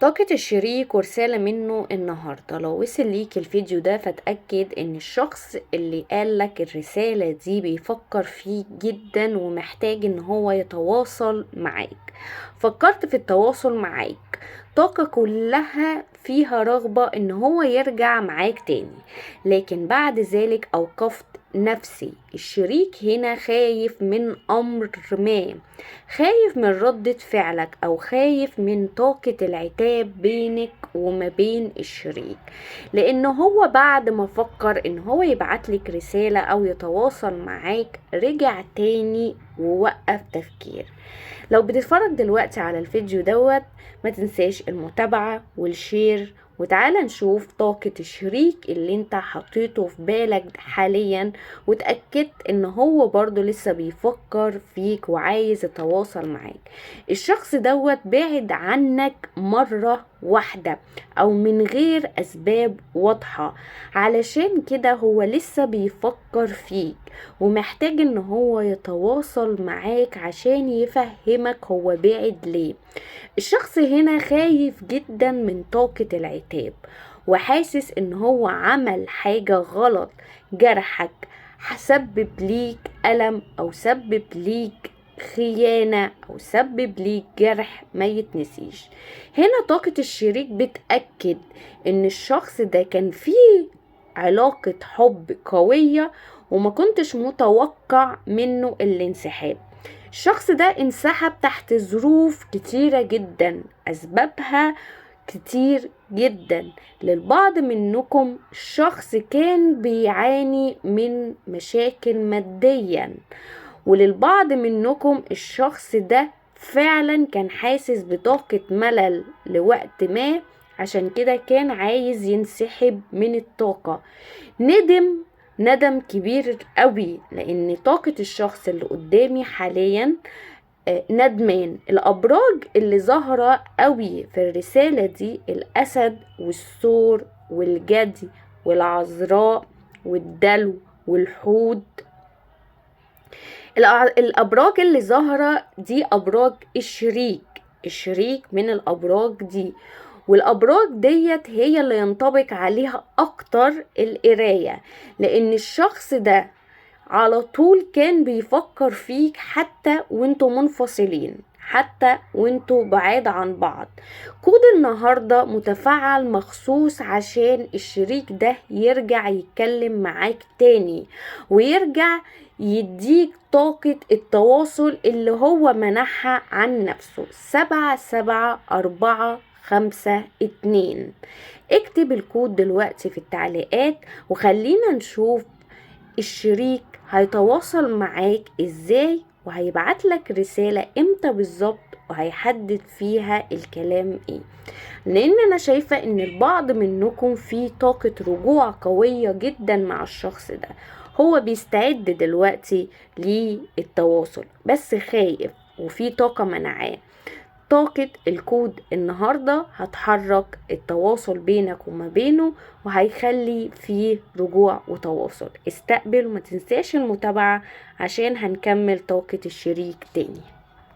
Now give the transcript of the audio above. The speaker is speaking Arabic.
طاقة الشريك ورسالة منه النهاردة. لو وصل ليك الفيديو ده فتأكد ان الشخص اللي قالك الرسالة دي بيفكر فيك جدا ومحتاج ان هو يتواصل معاك. فكرت في التواصل معاك، طاقة كلها فيها رغبة ان هو يرجع معاك تاني، لكن بعد ذلك اوقفت نفسي. الشريك هنا خايف من امر ما، خايف من ردة فعلك او خايف من طاقة العتاب بينك وما بين الشريك، لانه هو بعد ما فكر ان هو يبعتلك رسالة او يتواصل معاك رجع تاني ووقف تفكير. لو بتتفرج دلوقتي على الفيديو دوت ما تنساش المتابعة والشير، وتعالى نشوف طاقة الشريك اللي انت حطيته في بالك حاليا، وتأكدت ان هو برضو لسه بيفكر فيك وعايز يتواصل معاك. الشخص دوت بعد عنك مرة واحدة او من غير اسباب واضحة، علشان كده هو لسه بيفكر فيك ومحتاج ان هو يتواصل معاك عشان يفهمك هو بعد ليه. الشخص هنا خايف جدا من طاقة العتاب وحاسس ان هو عمل حاجة غلط، جرحك، سبب ليك ألم او سبب ليك خيانة او سبب ليك جرح ما يتنسيش. هنا طاقة الشريك بتأكد ان الشخص ده كان فيه علاقة حب قوية وما كنتش متوقع منه الانسحاب. الشخص ده انسحب تحت ظروف كتيرة جدا، أسبابها كتير جدا. للبعض منكم الشخص كان بيعاني من مشاكل ماديا، وللبعض منكم الشخص ده فعلا كان حاسس بطاقة ملل لوقت ما، عشان كده كان عايز ينسحب من الطاقة. ندم كبير قوي، لان طاقة الشخص اللي قدامي حاليا ندمان. الابراج اللي ظاهرة قوي في الرسالة دي الاسد والثور والجدي والعذراء والدلو والحوت. الابراج اللي ظاهرة دي ابراج الشريك من الابراج دي، والابراج ديت هي اللي ينطبق عليها اكتر القراية، لان الشخص ده على طول كان بيفكر فيك حتى وانتوا منفصلين، حتى وانتوا بعاد عن بعض. كود النهاردة متفعل مخصوص عشان الشريك ده يرجع يتكلم معاك تاني ويرجع يديك طاقة التواصل اللي هو منحها عن نفسه. 774552. اكتب الكود دلوقتي في التعليقات وخلينا نشوف الشريك هيتواصل معاك ازاي وهيبعتلك رسالة امتى بالظبط وهيحدد فيها الكلام ايه. لان انا شايفة ان البعض منكم في طاقة رجوع قوية جدا مع الشخص ده، هو بيستعد دلوقتي للتواصل بس خايف وفي طاقة منعاه. طاقة الكود النهاردة هتحرك التواصل بينك وما بينه وهيخلي فيه رجوع وتواصل. استقبل وما تنساش المتابعة عشان هنكمل طاقة الشريك تاني.